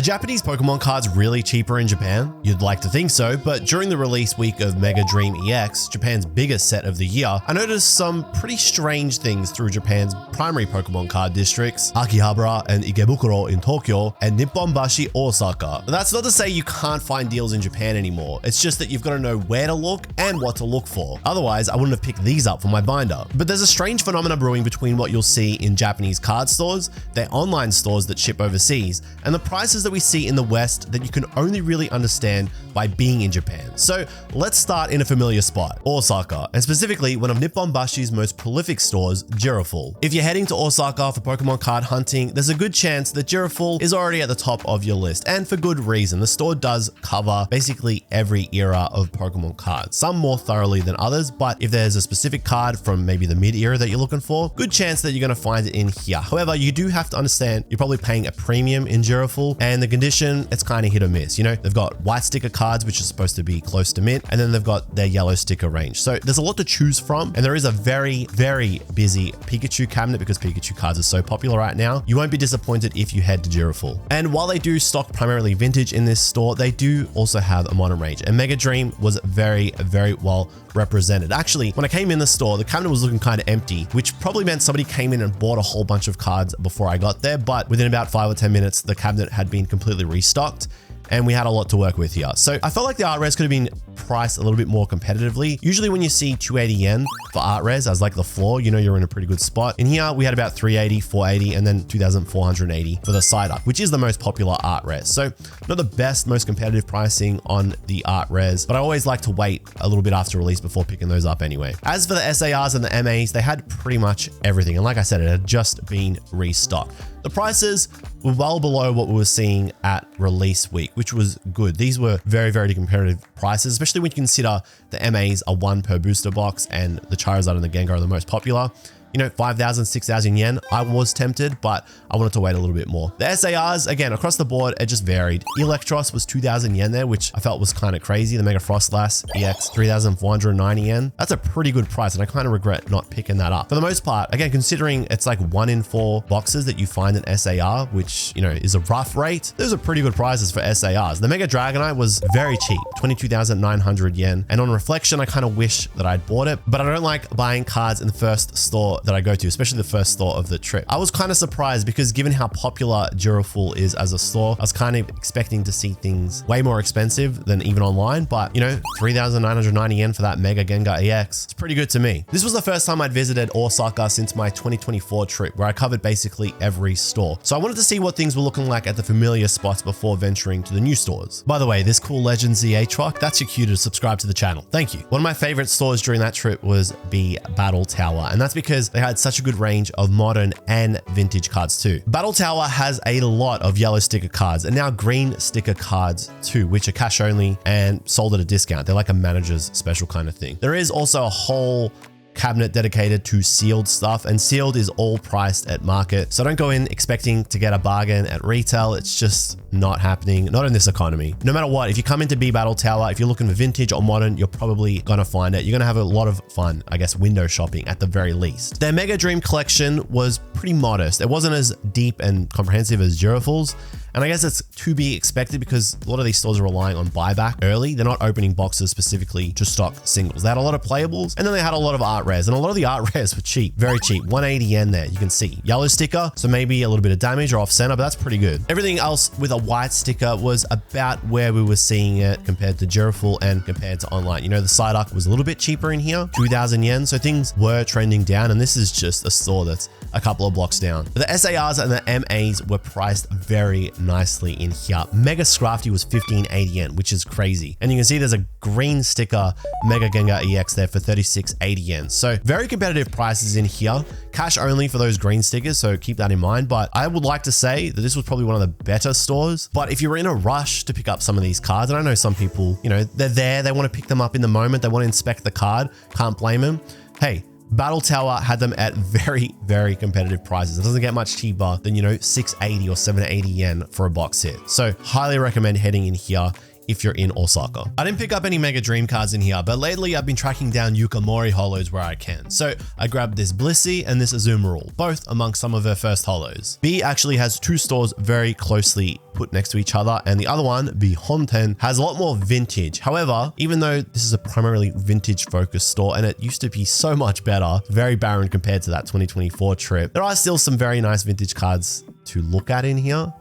Japanese Pokemon cards really cheaper in Japan? You'd like to think so, but during the release week of Mega Dream EX, Japan's biggest set of the year, I noticed some pretty strange things through Japan's primary Pokemon card districts, Akihabara and Ikebukuro in Tokyo, and Nipponbashi, Osaka. That's not to say you can't find deals in Japan anymore, it's just that you've got to know where to look and what to look for. Otherwise, I wouldn't have picked these up for my binder. But there's a strange phenomena brewing between what you'll see in Japanese card stores, their online stores that ship overseas, and the prices that we see in the West that you can only really understand by being in Japan. So let's start in a familiar spot, Osaka, and specifically one of Nipponbashi's most prolific stores, Giraful. If you're heading to Osaka for Pokemon card hunting, there's a good chance that Giraful is already at the top of your list, and for good reason. The store does cover basically every era of Pokemon cards, some more thoroughly than others, but if there's a specific card from maybe the mid-era that you're looking for, good chance that you're going to find it in here. However, you do have to understand you're probably paying a premium in Giraful, and the condition, it's kind of hit or miss. You know, they've got white sticker cards, which are supposed to be close to mint, and then they've got their yellow sticker range. So there's a lot to choose from, and there is a very, very busy Pikachu cabinet because Pikachu cards are so popular right now. You won't be disappointed if you head to Giraful. And while they do stock primarily vintage in this store, they do also have a modern range, and Mega Dream was very, very well represented. Actually, when I came in the store, the cabinet was looking kind of empty, which probably meant somebody came in and bought a whole bunch of cards before I got there, but within about 5 or 10 minutes, the cabinet had been completely restocked, and we had a lot to work with here. So I felt like the art res could have been priced a little bit more competitively. Usually when you see 280 yen for art res as like the floor, you know you're in a pretty good spot. In here, we had about 380, 480, and then 2,480 for the Psyduck, which is the most popular art res. So not the best, most competitive pricing on the art res, but I always like to wait a little bit after release before picking those up anyway. As for the SARs and the MAs, they had pretty much everything. And like I said, it had just been restocked. The prices were well below what we were seeing at release week, which was good. These were very, very competitive prices, especially when you consider the MAs are 1 per booster box and the Charizard and the Gengar are the most popular. You know, 5,000, 6,000 yen. I was tempted, but I wanted to wait a little bit more. The SARs, again, across the board, it just varied. Electros was 2,000 yen there, which I felt was kind of crazy. The Mega Frostlass EX, 3,490 yen. That's a pretty good price, and I kind of regret not picking that up. For the most part, again, considering it's like 1 in 4 boxes that you find an SAR, which, you know, is a rough rate, those are pretty good prices for SARs. The Mega Dragonite was very cheap, 22,900 yen. And on reflection, I kind of wish that I'd bought it, but I don't like buying cards in the first store that I go to, especially the first store of the trip. I was kind of surprised because given how popular Giraful is as a store, I was kind of expecting to see things way more expensive than even online, but you know, 3,990 yen for that Mega Gengar EX, it's pretty good to me. This was the first time I'd visited Osaka since my 2024 trip, where I covered basically every store. So I wanted to see what things were looking like at the familiar spots before venturing to the new stores. By the way, this cool Legend ZA truck, that's your cue to subscribe to the channel. Thank you. One of my favorite stores during that trip was the Battle Tower, and that's because they had such a good range of modern and vintage cards too. Battle Tower has a lot of yellow sticker cards and now green sticker cards too, which are cash only and sold at a discount. They're like a manager's special kind of thing. There is also a whole cabinet dedicated to sealed stuff, and sealed is all priced at market. So don't go in expecting to get a bargain at retail. It's just not happening, not in this economy. No matter what, if you come into B Battle Tower, if you're looking for vintage or modern, you're probably gonna find it. You're gonna have a lot of fun, I guess, window shopping at the very least. Their Mega Dream collection was pretty modest. It wasn't as deep and comprehensive as Giraful's, and I guess it's to be expected because a lot of these stores are relying on buyback early. They're not opening boxes specifically to stock singles. They had a lot of playables, and then they had a lot of art res, and a lot of the art res were cheap, very cheap. 180 yen there, you can see. Yellow sticker, so maybe a little bit of damage or off center, but that's pretty good. Everything else with a white sticker was about where we were seeing it compared to Giraful and compared to online. You know, the Psyduck was a little bit cheaper in here, 2,000 yen, so things were trending down, and this is just a store that's a couple of blocks down. But the SARs and the MAs were priced very nicely in here. Mega Scrafty was 1580 yen, which is crazy. And you can see there's a green sticker Mega Gengar EX there for 3680 yen. So very competitive prices in here. Cash only for those green stickers, so keep that in mind. But I would like to say that this was probably one of the better stores. But if you're in a rush to pick up some of these cards, and I know some people, you know, they're there, they want to pick them up in the moment, they want to inspect the card, can't blame them. Hey, Battle Tower had them at very, very competitive prices. It doesn't get much cheaper than, you know, 680 or 780 yen for a box hit. So highly recommend heading in here if you're in Osaka. I didn't pick up any Mega Dream cards in here, but lately I've been tracking down Yukimori holos where I can. So I grabbed this Blissey and this Azumarill, both among some of her first holos. B actually has two stores very closely put next to each other, and the other one, B Honten, has a lot more vintage. However, even though this is a primarily vintage focused store and it used to be so much better, very barren compared to that 2024 trip, there are still some very nice vintage cards to look at in here.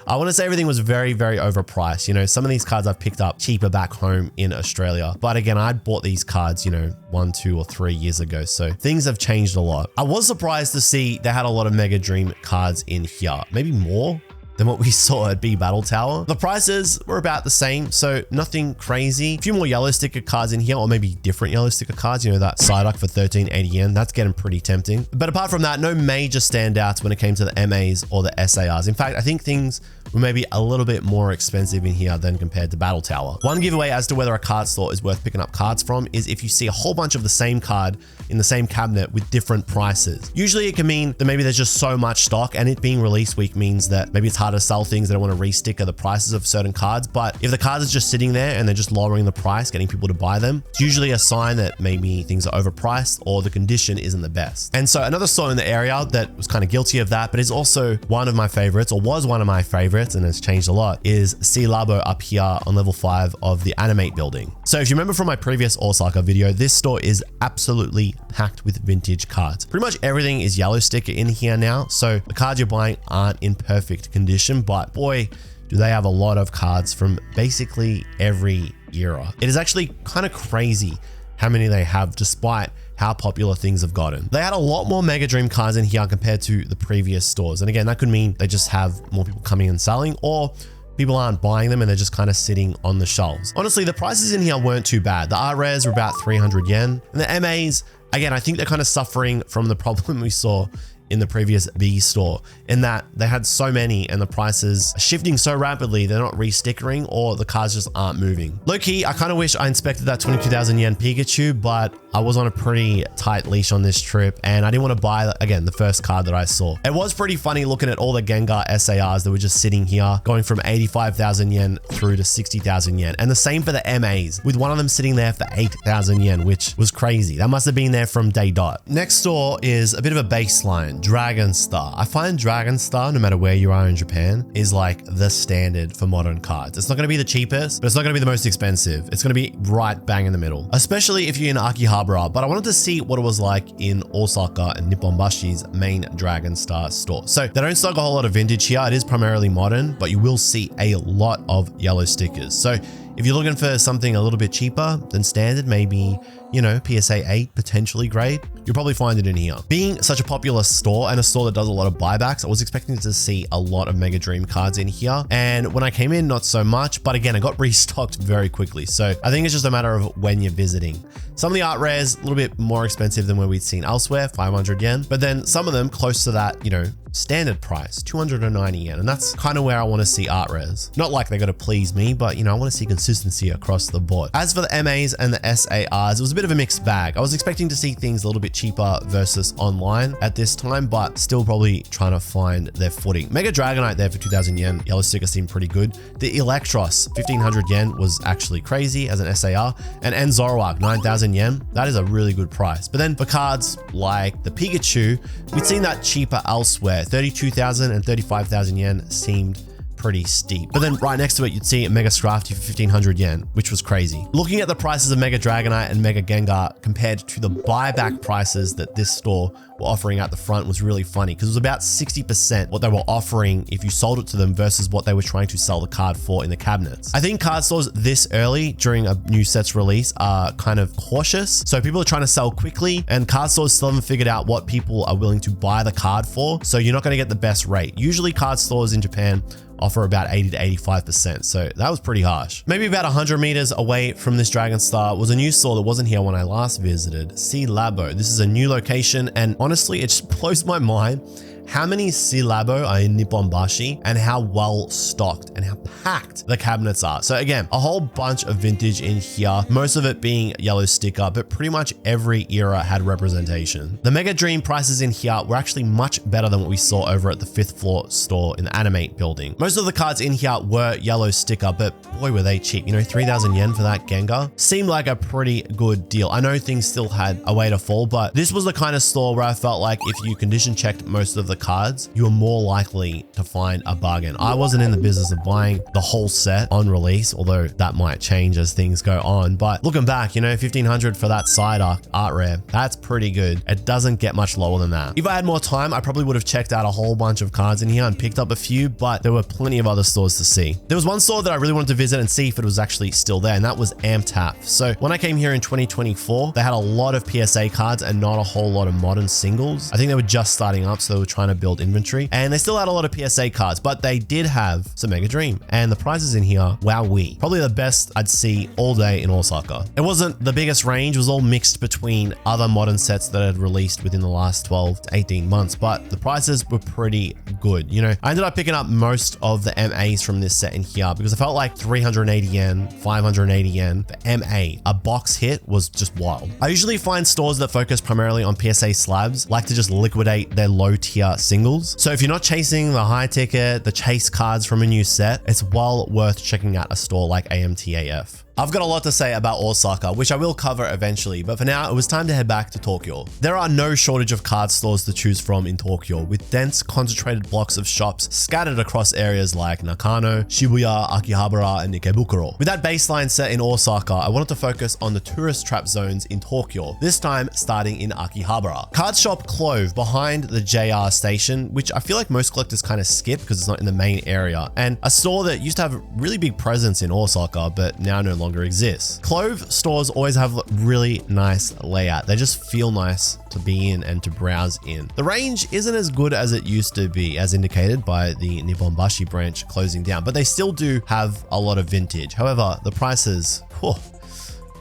I want to say everything was very, very overpriced. You know, some of these cards I've picked up cheaper back home in Australia. But again, I'd bought these cards, you know, 1, 2, or 3 years ago. So things have changed a lot. I was surprised to see they had a lot of Mega Dream cards in here, maybe more than what we saw at B Battle Tower. The prices were about the same, so nothing crazy. A few more yellow sticker cards in here, or maybe different yellow sticker cards. You know, that Psyduck for 1380 yen, that's getting pretty tempting. But apart from that, no major standouts when it came to the MAs or the SARs. In fact, I think things were maybe a little bit more expensive in here than compared to Battle Tower. One giveaway as to whether a card store is worth picking up cards from is if you see a whole bunch of the same card in the same cabinet with different prices. Usually it can mean that maybe there's just so much stock, and it being release week means that maybe it's hard to sell things. They don't want to re-sticker the prices of certain cards. But if the cards are just sitting there and they're just lowering the price, getting people to buy them, it's usually a sign that maybe things are overpriced or the condition isn't the best. And so another store in the area that was kind of guilty of that, but is also one of my favorites, or was one of my favorites, and has changed a lot, is C Labo up here on level 5 of the Animate building. So if you remember from my previous Osaka video, this store is absolutely packed with vintage cards. Pretty much everything is yellow sticker in here now. So the cards you're buying aren't in perfect condition, but boy, do they have a lot of cards from basically every era. It is actually kind of crazy how many they have, despite how popular things have gotten. They had a lot more Mega Dream cards in here compared to the previous stores. And again, that could mean they just have more people coming and selling, or people aren't buying them and they're just kind of sitting on the shelves. Honestly, the prices in here weren't too bad. The art rares were about 300 yen. And the MAs, again, I think they're kind of suffering from the problem we saw in the previous B store, in that they had so many and the prices are shifting so rapidly, they're not re-stickering, or the cards just aren't moving. Low key, I kind of wish I inspected that 22,000 yen Pikachu, but I was on a pretty tight leash on this trip and I didn't want to buy, again, the first card that I saw. It was pretty funny looking at all the Gengar SARs that were just sitting here, going from 85,000 yen through to 60,000 yen. And the same for the MAs, with one of them sitting there for 8,000 yen, which was crazy. That must have been there from day dot. Next store is a bit of a baseline. Dragon Star. I find Dragon Star, no matter where you are in Japan, is like the standard for modern cards. It's not going to be the cheapest, but it's not going to be the most expensive. It's going to be right bang in the middle, especially if you're in Akihabara. But I wanted to see what it was like in Osaka and Nipponbashi's main Dragon Star store. So they don't stock a whole lot of vintage here. It is primarily modern, but you will see a lot of yellow stickers. So if you're looking for something a little bit cheaper than standard, maybe, you know, PSA 8, potentially grade, you'll probably find it in here. Being such a popular store and a store that does a lot of buybacks, I was expecting to see a lot of Mega Dream cards in here. And when I came in, not so much, but again, I got restocked very quickly. So I think it's just a matter of when you're visiting. Some of the art rares, a little bit more expensive than where we'd seen elsewhere, 500 yen. But then some of them close to that, you know, standard price, 290 yen. And that's kind of where I want to see art rares. Not like they got to please me, but you know, I want to see consistency across the board. As for the MAs and the SARs, it was a bit of a mixed bag. I was expecting to see things a little bit cheaper versus online at this time, but still probably trying to find their footing. Mega Dragonite there for 2,000 yen. Yellow sticker seemed pretty good. The Electros, 1,500 yen was actually crazy as an SAR. And Zoroark, 9,000 yen. That is a really good price. But then for cards like the Pikachu, we'd seen that cheaper elsewhere. 32,000 and 35,000 yen seemed pretty steep. But then right next to it, you'd see a Mega Scrafty for 1,500 yen, which was crazy. Looking at the prices of Mega Dragonite and Mega Gengar compared to the buyback prices that this store were offering at the front was really funny, because it was about 60% what they were offering if you sold it to them versus what they were trying to sell the card for in the cabinets. I think card stores this early during a new set's release are kind of cautious. So people are trying to sell quickly, and card stores still haven't figured out what people are willing to buy the card for. So you're not going to get the best rate. Usually card stores in Japan offer about 80 to 85%. So that was pretty harsh. Maybe about 100 meters away from this Dragon Star was a new store that wasn't here when I last visited, C Labo. This is a new location, and honestly, it just blows my mind how many Silabo are in Nipponbashi and how well stocked and how packed the cabinets are. So again, a whole bunch of vintage in here, most of it being yellow sticker, but pretty much every era had representation. The Mega Dream prices in here were actually much better than what we saw over at the 5th floor store in the Animate building. Most of the cards in here were yellow sticker, but boy, were they cheap. You know, 3,000 yen for that Gengar seemed like a pretty good deal. I know things still had a way to fall, but this was the kind of store where I felt like if you condition checked most of the cards, you were more likely to find a bargain. I wasn't in the business of buying the whole set on release, although that might change as things go on. But looking back, you know, 1,500 for that side art rare, that's pretty good. It doesn't get much lower than that. If I had more time, I probably would have checked out a whole bunch of cards in here and picked up a few, but there were plenty of other stores to see. There was one store that I really wanted to visit and see if it was actually still there, and that was AmTap. So when I came here in 2024, they had a lot of PSA cards and not a whole lot of modern singles. I think they were just starting up, so they were trying to build inventory, and they still had a lot of PSA cards, but they did have some Mega Dream, and the prices in here, wowee. Probably the best I'd see all day in Osaka. It wasn't the biggest range, it was all mixed between other modern sets that had released within the last 12 to 18 months, but the prices were pretty good. You know, I ended up picking up most of the MAs from this set in here because I felt like 380 yen, 580 yen for MA. A box hit was just wild. I usually find stores that focus primarily on PSA slabs like to just liquidate their low tier singles. So if you're not chasing the high ticket, the chase cards from a new set, it's well worth checking out a store like AMTAF. I've got a lot to say about Osaka, which I will cover eventually, but for now, it was time to head back to Tokyo. There are no shortage of card stores to choose from in Tokyo, with dense, concentrated blocks of shops scattered across areas like Nakano, Shibuya, Akihabara, and Ikebukuro. With that baseline set in Osaka, I wanted to focus on the tourist trap zones in Tokyo, this time starting in Akihabara. Card shop Clove behind the JR station, which I feel like most collectors kind of skip because it's not in the main area, and a store that used to have a really big presence in Osaka, but now no longer exists. Clove stores always have really nice layout. They just feel nice to be in and to browse in. The range isn't as good as it used to be, as indicated by the Nipponbashi branch closing down, but they still do have a lot of vintage. However, the prices,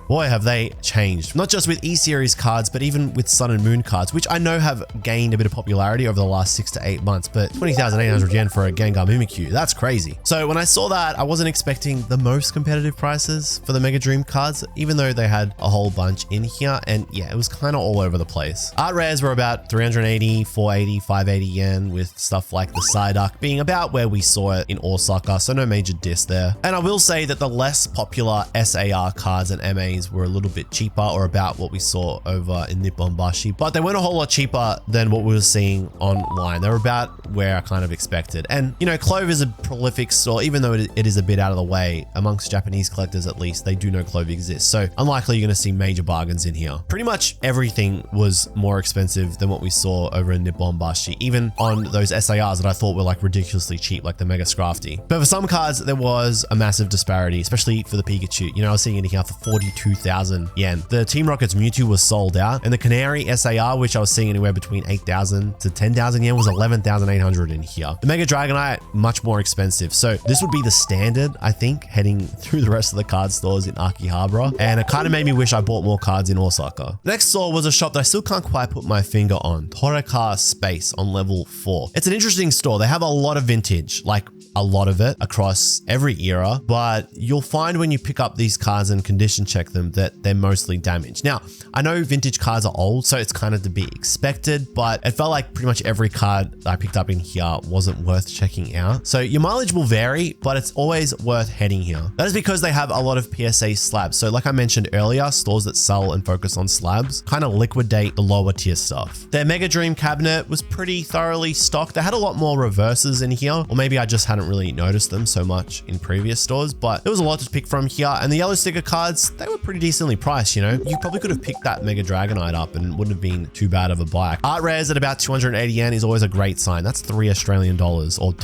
boy, have they changed. Not just with E-Series cards, but even with Sun and Moon cards, which I know have gained a bit of popularity over the last 6 to 8 months, but 20,800 yen for a Gengar Mimikyu, that's crazy. So when I saw that, I wasn't expecting the most competitive prices for the Mega Dream cards, even though they had a whole bunch in here, and yeah, it was kind of all over the place. Art rares were about 380, 480, 580 yen, with stuff like the Psyduck being about where we saw it in Osaka, so no major diss there. And I will say that the less popular SAR cards and MAs were a little bit cheaper, or about what we saw over in Nipponbashi, but they weren't a whole lot cheaper than what we were seeing online. They were about where I kind of expected. And you know, Clove is a prolific store, even though it is a bit out of the way amongst Japanese collectors. At least they do know Clove exists, so unlikely you're going to see major bargains in here. Pretty much everything was more expensive than what we saw over in Nipponbashi, even on those SARs that I thought were like ridiculously cheap, like the Mega Scrafty. But for some cards, there was a massive disparity, especially for the Pikachu. You know, I was seeing it here for 42,000 yen. The Team Rocket's Mewtwo was sold out, and the Canary SAR, which I was seeing anywhere between 8,000 to 10,000 yen, was 11,800 in here. The Mega Dragonite, much more expensive. So this would be the standard, I think, heading through the rest of the card stores in Akihabara, and it kind of made me wish I bought more cards in Osaka. The next store was a shop that I still can't quite put my finger on, Toreka Space on level 4. It's an interesting store. They have a lot of vintage, like a lot of it across every era, but you'll find when you pick up these cards and condition check them that they're mostly damaged. Now, I know vintage cards are old, so it's kind of to be expected, but it felt like pretty much every card I picked up in here wasn't worth checking out. So your mileage will vary, but it's always worth heading here. That is because they have a lot of PSA slabs. So like I mentioned earlier, stores that sell and focus on slabs kind of liquidate the lower tier stuff. Their Mega Dream cabinet was pretty thoroughly stocked. They had a lot more reverses in here, or maybe I just hadn't really noticed them so much in previous stores, but there was a lot to pick from here. And the yellow sticker cards, they were pretty decently priced, you know. You probably could have picked that Mega Dragonite up and wouldn't have been too bad of a buy. Art rares at about 280 yen is always a great sign. That's $3 Australian or 2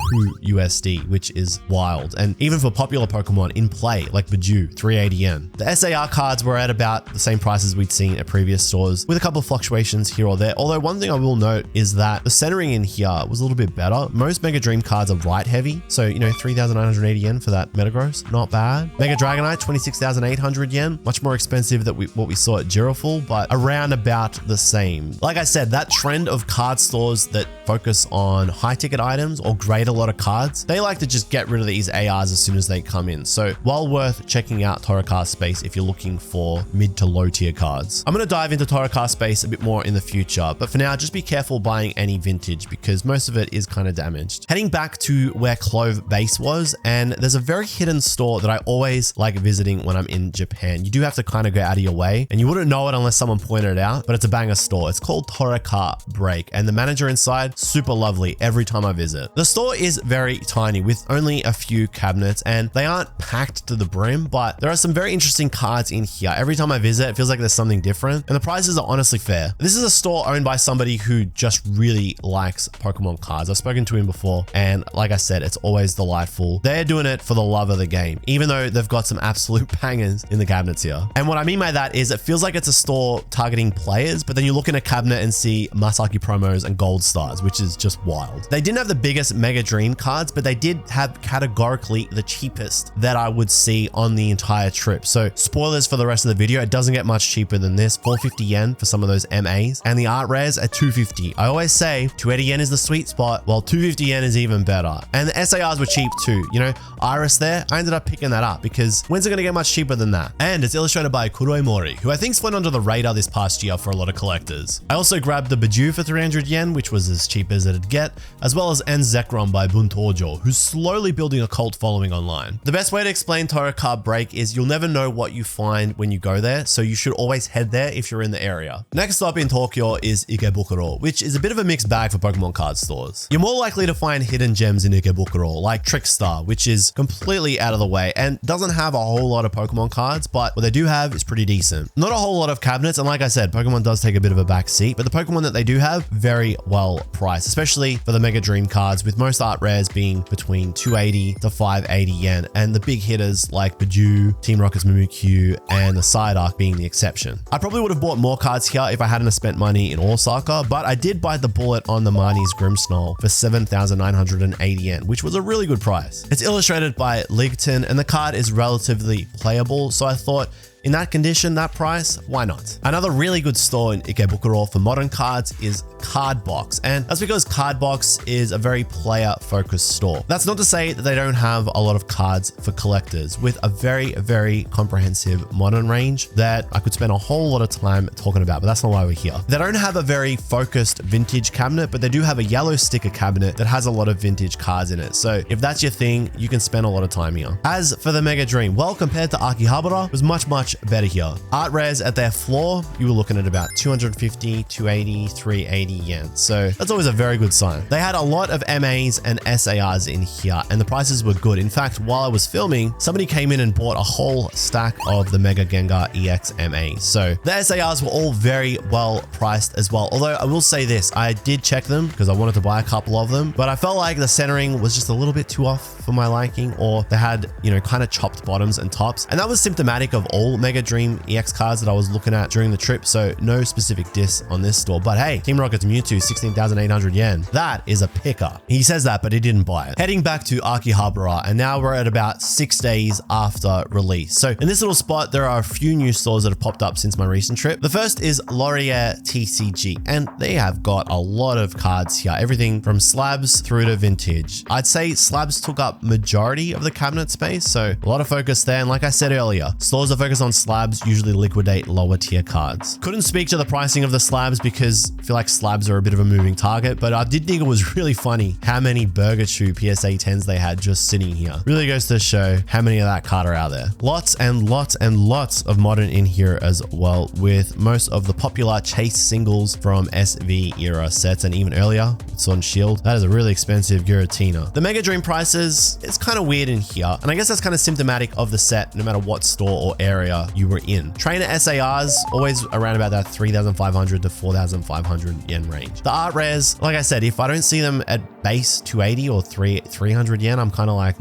USD, which is wild. And even for popular Pokemon in play, like Biju, 380 yen. The SAR cards were at about the same prices we'd seen at previous stores, with a couple of fluctuations here or there. Although one thing I will note is that the centering in here was a little bit better. Most Mega Dream cards are right heavy, so you know, 3,980 yen for that Metagross, not bad. Mega Dragonite, 26,800 yen, much more expensive than what we saw at Girafale, but around about the same. Like I said, that trend of card stores that focus on high ticket items or grade a lot of cards, they like to just get rid of these ARs as soon as they come in. So well worth checking out Torokar Space if you're looking for mid to low tier cards. I'm going to dive into Torokar Space a bit more in the future, but for now, just be careful buying any vintage because most of it is kind of damaged. Heading back to where Clove Base was, and there's a very hidden store that I always like visiting when I'm in Japan. You do have to kind of go out of your way, and you wouldn't know it unless someone pointed it out, but it's a banger store. It's called Torokar Break, and the manager inside, super lovely every time I visit. The store is very tiny with only a few cabinets, and they aren't packed to the brim, but there are some very interesting cards in here. Every time I visit, it feels like there's something different, and the prices are honestly fair. This is a store owned by somebody who just really likes Pokemon cards. I've spoken to him before, and like I said, it's always delightful. They're doing it for the love of the game, even though they've got some absolute bangers in the cabinets here. And what I mean by that is it feels like it's a store targeting players, but then you look in a cabinet and see Masaki promos and gold stars, which is just wild. They didn't have the biggest Mega Dream cards, but they did have categorically the cheapest that I would see on the entire trip. So spoilers for the rest of the video, it doesn't get much cheaper than this. 450 yen for some of those MAs, and the art rares at 250. I always say 280 yen is the sweet spot, while 250 yen is even better. And the SARs were cheap too. You know, Iris there, I ended up picking that up because when's it going to get much cheaper than that? And it's illustrated by Kuroi Mori, who I think's went under the radar this past year for a lot of collectors. I also grabbed the Biju for 300 yen, which was as cheap as it'd get, as well as En Zekrom by Buntojo, who's slowly building a cult following online. The best way to explain Torokar Break is you'll never know what you find when you go there, so you should always head there if you're in the area. Next up in Tokyo is Ikebukuro, which is a bit of a mixed bag for Pokemon card stores. You're more likely to find hidden gems in Ikebukuro, like Trickstar, which is completely out of the way and doesn't have a whole lot of Pokemon cards, but what they do have is pretty decent. Not a whole lot of cabinets, and like I said, Pokemon does take a bit of a back seat, but the Pokemon that they do have, very well priced, especially for the Mega Dream cards, with most art rares being between 280 to 580 yen, and the big hitters like Biju, Team Rocket's Mimikyu, and the Psyduck being the exception. I probably would have bought more cards here if I hadn't spent money in Osaka, but I did bite the bullet on the Marnie's Grimmsnarl for 7,980 yen, which was a really good price. It's illustrated by Ligton, and the card is relatively playable, so I thought, in that condition, that price, why not? Another really good store in Ikebukuro for modern cards is Cardbox, and that's because Cardbox is a very player-focused store. That's not to say that they don't have a lot of cards for collectors, with a very, very comprehensive modern range that I could spend a whole lot of time talking about, but that's not why we're here. They don't have a very focused vintage cabinet, but they do have a yellow sticker cabinet that has a lot of vintage cards in it. So if that's your thing, you can spend a lot of time here. As for the Mega Dream, well, compared to Akihabara, it was much better here. Art rares at their floor, you were looking at about 250, 280, 380 yen. So that's always a very good sign. They had a lot of MAs and SARs in here, and the prices were good. In fact, while I was filming, somebody came in and bought a whole stack of the Mega Gengar EX MAs. So the SARs were all very well priced as well. Although I will say this, I did check them because I wanted to buy a couple of them, but I felt like the centering was just a little bit too off for my liking, or they had, you know, kind of chopped bottoms and tops. And that was symptomatic of all Mega Dream EX cards that I was looking at during the trip. So no specific diss on this store, but hey, Team Rocket's Mewtwo, 16,800 yen. That is a picker. He says that, but he didn't buy it. Heading back to Akihabara, and now we're at about 6 days after release. So in this little spot, there are a few new stores that have popped up since my recent trip. The first is Laurier TCG, and they have got a lot of cards here, everything from slabs through to vintage. I'd say slabs took up majority of the cabinet space, so a lot of focus there. And like I said earlier, stores that focus on slabs usually liquidate lower tier cards. Couldn't speak to the pricing of the slabs because I feel like slabs are a bit of a moving target, but I did think it was really funny how many Burger Chew PSA 10s they had just sitting here. Really goes to show how many of that card are out there. Lots and lots and lots of modern in here as well, with most of the popular chase singles from SV era sets and even earlier. It's on Shield. That is a really expensive Giratina. The Mega Dream prices, it's kind of weird in here, and I guess that's kind of symptomatic of the set no matter what store or area you were in. Trainer SARs, always around about that 3,500 to 4,500 yen range. The art rares, like I said, if I don't see them at base 280 or 300 yen, I'm kind of like,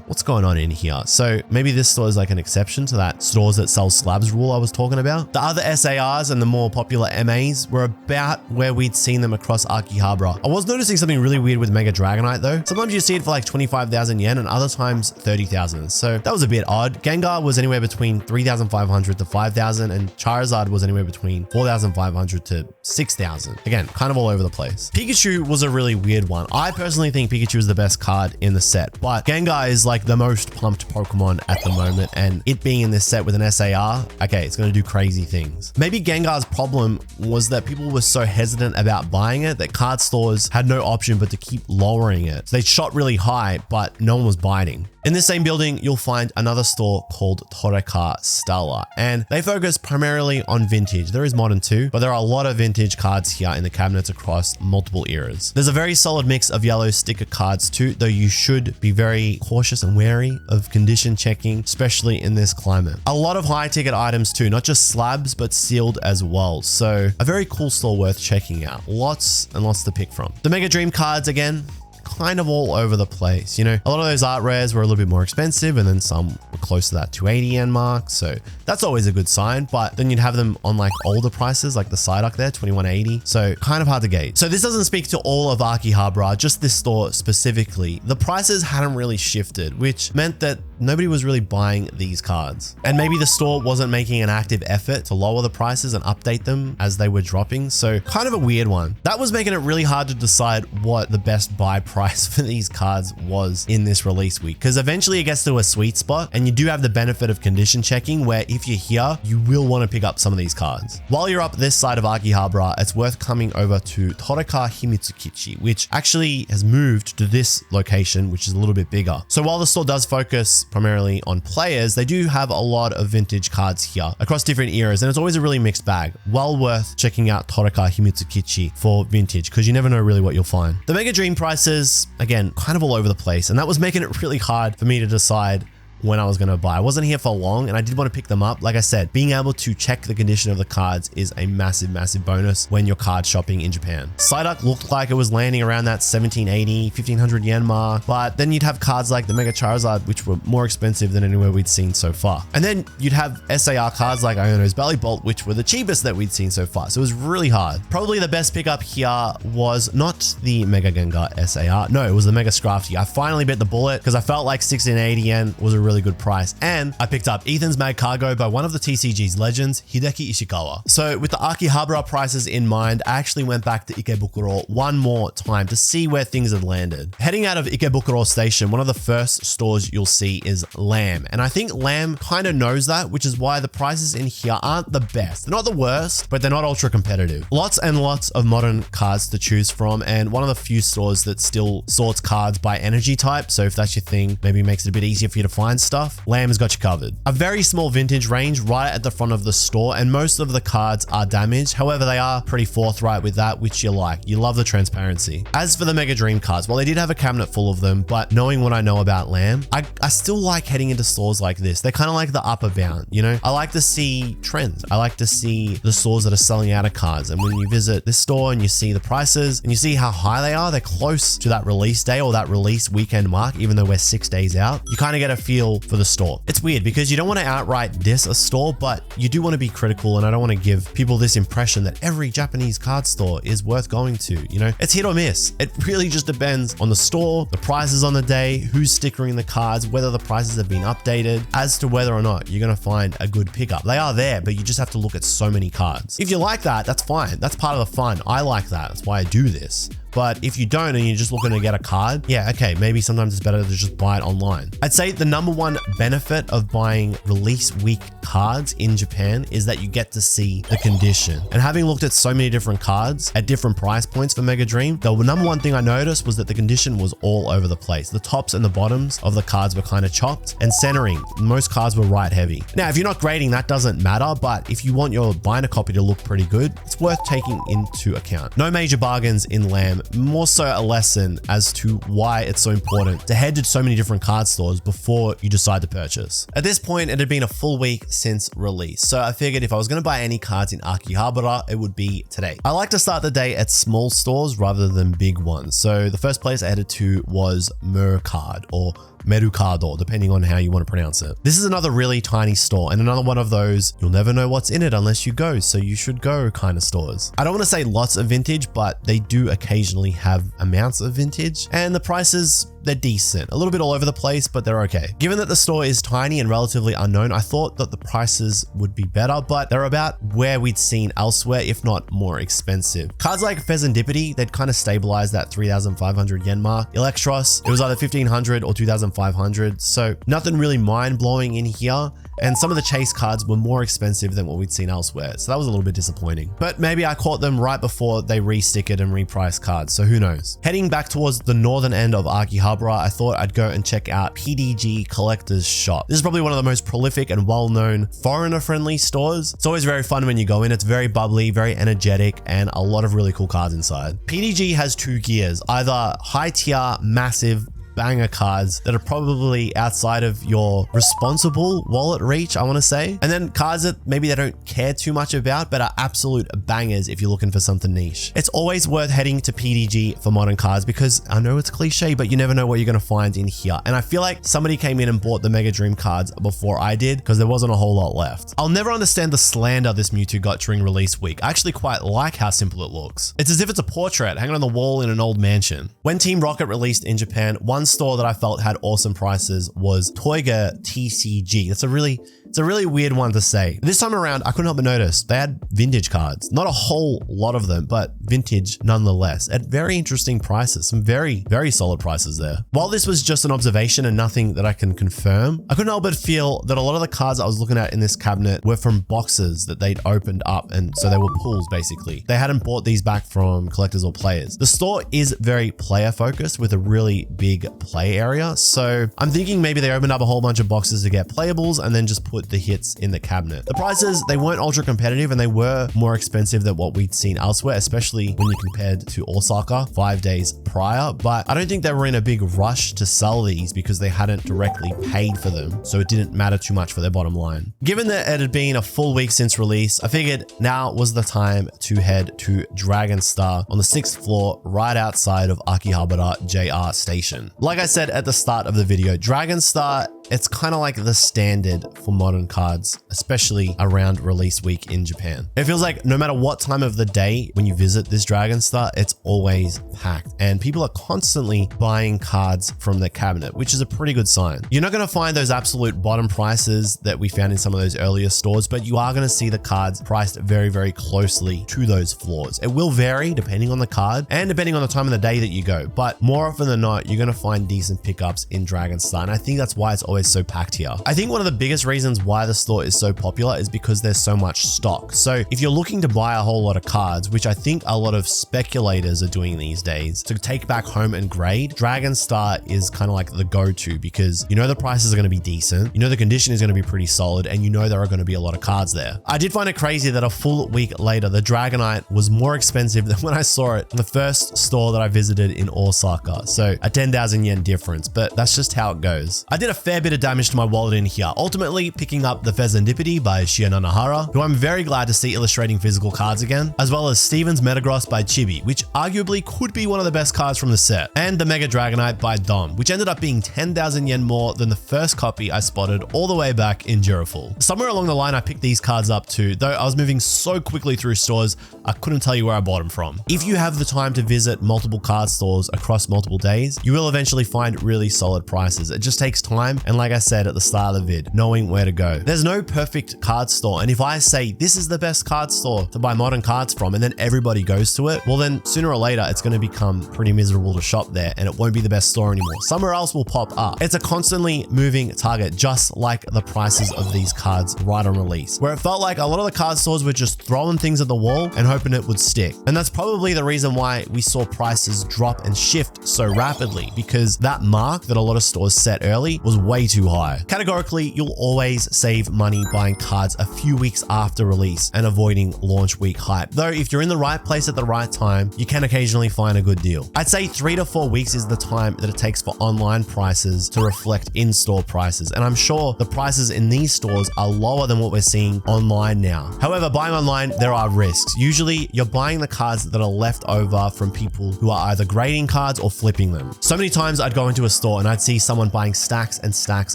what's going on in here? So maybe this store is like an exception to that stores that sell slabs rule I was talking about. The other SARs and the more popular MAs were about where we'd seen them across Akihabara. I was noticing something really weird with Mega Dragonite though. Sometimes you see it for like 25,000 20,000 yen and other times 30,000. So that was a bit odd. Gengar was anywhere between 3,500 to 5,000 and Charizard was anywhere between 4,500 to 6,000. Again, kind of all over the place. Pikachu was a really weird one. I personally think Pikachu is the best card in the set, but Gengar is like the most pumped Pokemon at the moment, and it being in this set with an SAR, okay, it's going to do crazy things. Maybe Gengar's problem was that people were so hesitant about buying it that card stores had no option but to keep lowering it. So they shot really high, but no one was biting. In this same building, you'll find another store called Toreka Stella, and they focus primarily on vintage. There is modern too, but there are a lot of vintage cards here in the cabinets across multiple eras. There's a very solid mix of yellow sticker cards too, though you should be very cautious and wary of condition checking, especially in this climate. A lot of high ticket items too, not just slabs, but sealed as well. So a very cool store worth checking out. Lots and lots to pick from. The Mega Dream cards, again, kind of all over the place. You know, a lot of those art rares were a little bit more expensive and then some were close to that 280 yen mark. So that's always a good sign, but then you'd have them on like older prices, like the Psyduck there, 2180. So kind of hard to gauge. So this doesn't speak to all of Akihabara, just this store specifically. The prices hadn't really shifted, which meant that nobody was really buying these cards. And maybe the store wasn't making an active effort to lower the prices and update them as they were dropping. So kind of a weird one. That was making it really hard to decide what the best buy price for these cards was in this release week, because eventually it gets to a sweet spot and you do have the benefit of condition checking where if you're here, you will want to pick up some of these cards. While you're up this side of Akihabara, it's worth coming over to Toreka Himitsukichi, which actually has moved to this location, which is a little bit bigger. So while the store does focus primarily on players, they do have a lot of vintage cards here across different eras, and it's always a really mixed bag. Well worth checking out Toreka Himitsukichi for vintage, because you never know really what you'll find. The Mega Dream prices, again, kind of all over the place, and that was making it really hard for me to decide when I was going to buy. I wasn't here for long and I did want to pick them up. Like I said, being able to check the condition of the cards is a massive, massive bonus when you're card shopping in Japan. Psyduck looked like it was landing around that 1780, 1500 yen mark, but then you'd have cards like the Mega Charizard, which were more expensive than anywhere we'd seen so far. And then you'd have SAR cards like Iono's Belly Bolt, which were the cheapest that we'd seen so far. So it was really hard. Probably the best pickup here was not the Mega Gengar SAR. No, it was the Mega Scrafty. I finally bit the bullet because I felt like 1680 yen was a really good price, and I picked up Ethan's Mag Cargo by one of the TCG's legends, Hideki Ishikawa. So with the Akihabara prices in mind, I actually went back to Ikebukuro one more time to see where things had landed. Heading out of Ikebukuro station, one of the first stores you'll see is Lamb, and I think Lamb kind of knows that, which is why the prices in here aren't the best. They're not the worst, but they're not ultra competitive. Lots and lots of modern cards to choose from, and one of the few stores that still sorts cards by energy type, so if that's your thing, maybe it makes it a bit easier for you to find stuff. Lamb has got you covered. A very small vintage range right at the front of the store, and most of the cards are damaged. However, they are pretty forthright with that, which you like. You love the transparency. As for the Mega Dream cards, well, they did have a cabinet full of them, but knowing what I know about Lamb, I still like heading into stores like this. They're kind of like the upper bound, you know? I like to see trends. I like to see the stores that are selling out of cards. And when you visit this store and you see the prices and you see how high they are, they're close to that release day or that release weekend mark, even though we're 6 days out, you kind of get a feel for the store. It's weird because you don't want to outright diss a store, but you do want to be critical, and I don't want to give people this impression that every Japanese card store is worth going to, you know? It's hit or miss. It really just depends on the store, the prices on the day, who's stickering the cards, whether the prices have been updated, as to whether or not you're going to find a good pickup. They are there, but you just have to look at so many cards. If you like that, that's fine. That's part of the fun. I like that. That's why I do this. But if you don't and you're just looking to get a card, yeah, okay, maybe sometimes it's better to just buy it online. I'd say the number one benefit of buying release week cards in Japan is that you get to see the condition. And having looked at so many different cards at different price points for Mega Dream, the number one thing I noticed was that the condition was all over the place. The tops and the bottoms of the cards were kind of chopped, and centering, most cards were right heavy. Now, if you're not grading, that doesn't matter, but if you want your binder copy to look pretty good, it's worth taking into account. No major bargains in Lamb. More so a lesson as to why it's so important to head to so many different card stores before you decide to purchase. At this point, it had been a full week since release, so I figured if I was going to buy any cards in Akihabara, it would be today. I like to start the day at small stores rather than big ones, so the first place I headed to was Mercard, or Mercado, depending on how you want to pronounce it. This is another really tiny store and another one of those you'll never know what's in it unless you go, so you should go kind of stores. I don't want to say lots of vintage, but they do occasionally have amounts of vintage, and the prices, they're decent. A little bit all over the place, but they're okay. Given that the store is tiny and relatively unknown, I thought that the prices would be better, but they're about where we'd seen elsewhere, if not more expensive. Cards like Fezandipity, they'd kind of stabilize that 3,500 yen mark. Electros, it was either 1,500 or 2,500, so nothing really mind-blowing in here. And some of the chase cards were more expensive than what we'd seen elsewhere, so that was a little bit disappointing. But maybe I caught them right before they re-stickered and repriced cards, so who knows. Heading back towards the northern end of Akihabara, I thought I'd go and check out PDG Collector's Shop. This is probably one of the most prolific and well-known foreigner-friendly stores. It's always very fun when you go in. It's very bubbly, very energetic, and a lot of really cool cards inside. PDG has two gears, either high-tier, massive, banger cards that are probably outside of your responsible wallet reach, I want to say. And then cards that maybe they don't care too much about, but are absolute bangers if you're looking for something niche. It's always worth heading to PDG for modern cards because I know it's cliche, but you never know what you're going to find in here. And I feel like somebody came in and bought the Mega Dream cards before I did because there wasn't a whole lot left. I'll never understand the slander this Mewtwo got during release week. I actually quite like how simple it looks. It's as if it's a portrait hanging on the wall in an old mansion. When Team Rocket released in Japan, one store that I felt had awesome prices was Toiga TCG. It's a really weird one to say. This time around, I couldn't help but notice they had vintage cards. Not a whole lot of them, but vintage nonetheless, at very interesting prices. Some very, very solid prices there. While this was just an observation and nothing that I can confirm, I couldn't help but feel that a lot of the cards I was looking at in this cabinet were from boxes that they'd opened up, and so they were pulls basically. They hadn't bought these back from collectors or players. The store is very player focused with a really big play area, so I'm thinking maybe they opened up a whole bunch of boxes to get playables and then just put the hits in the cabinet. The prices, they weren't ultra competitive and they were more expensive than what we'd seen elsewhere, especially when you compared to Osaka 5 days prior, but I don't think they were in a big rush to sell these because they hadn't directly paid for them, so it didn't matter too much for their bottom line. Given that it had been a full week since release, I figured now was the time to head to Dragon Star on the 6th floor right outside of Akihabara JR station. Like I said at the start of the video, Dragon Star, it's kind of like the standard for modern cards, especially around release week in Japan. It feels like no matter what time of the day when you visit this Dragon Star, it's always packed and people are constantly buying cards from the cabinet, which is a pretty good sign. You're not going to find those absolute bottom prices that we found in some of those earlier stores, but you are going to see the cards priced very, very closely to those floors. It will vary depending on the card and depending on the time of the day that you go, but more often than not, you're going to find decent pickups in Dragon Star, and I think that's why it's always so packed here. I think one of the biggest reasons why the store is so popular is because there's so much stock. So if you're looking to buy a whole lot of cards, which I think a lot of speculators are doing these days, to take back home and grade, Dragon Star is kind of like the go-to because you know the prices are going to be decent, you know the condition is going to be pretty solid, and you know there are going to be a lot of cards there. I did find it crazy that a full week later, the Dragonite was more expensive than when I saw it in the first store that I visited in Osaka. So a 10,000 yen difference, but that's just how it goes. I did a fair bit of damage to my wallet in here, ultimately picking up the Fezandipity by Shiananahara, who I'm very glad to see illustrating physical cards again, as well as Steven's Metagross by Chibi, which arguably could be one of the best cards from the set, and the Mega Dragonite by Dom, which ended up being 10,000 yen more than the first copy I spotted all the way back in Duraful. Somewhere along the line I picked these cards up too, though I was moving so quickly through stores I couldn't tell you where I bought them from. If you have the time to visit multiple card stores across multiple days, you will eventually find really solid prices. It just takes time, and like I said at the start of the vid, knowing where to go. There's no perfect card store, and if I say this is the best card store to buy modern cards from and then everybody goes to it, well then sooner or later it's going to become pretty miserable to shop there and it won't be the best store anymore. Somewhere else will pop up. It's a constantly moving target, just like the prices of these cards right on release, where it felt like a lot of the card stores were just throwing things at the wall and hoping it would stick. And that's probably the reason why we saw prices drop and shift so rapidly, because that mark that a lot of stores set early was way way too high. Categorically, you'll always save money buying cards a few weeks after release and avoiding launch week hype. Though if you're in the right place at the right time, you can occasionally find a good deal. I'd say 3 to 4 weeks is the time that it takes for online prices to reflect in-store prices. And I'm sure the prices in these stores are lower than what we're seeing online now. However, buying online, there are risks. Usually you're buying the cards that are left over from people who are either grading cards or flipping them. So many times I'd go into a store and I'd see someone buying stacks and stacks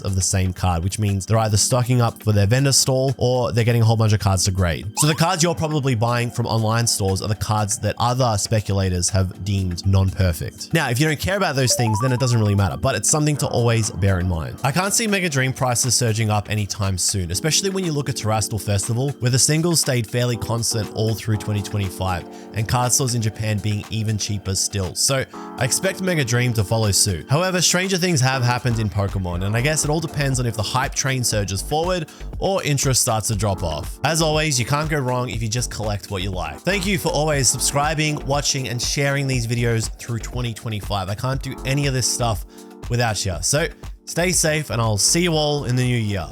of the same card, which means they're either stocking up for their vendor stall or they're getting a whole bunch of cards to grade. So the cards you're probably buying from online stores are the cards that other speculators have deemed non-perfect. Now, if you don't care about those things, then it doesn't really matter, but it's something to always bear in mind. I can't see Mega Dream prices surging up anytime soon, especially when you look at Terrestrial Festival, where the singles stayed fairly constant all through 2025, and card stores in Japan being even cheaper still. So I expect Mega Dream to follow suit. However, stranger things have happened in Pokemon, and I guess it all depends on if the hype train surges forward or interest starts to drop off. As always, you can't go wrong if you just collect what you like. Thank you for always subscribing, watching, and sharing these videos through 2025. I can't do any of this stuff without you. So stay safe, and I'll see you all in the new year.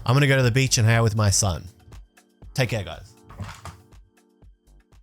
I'm gonna go to the beach and hang out with my son. Take care, guys.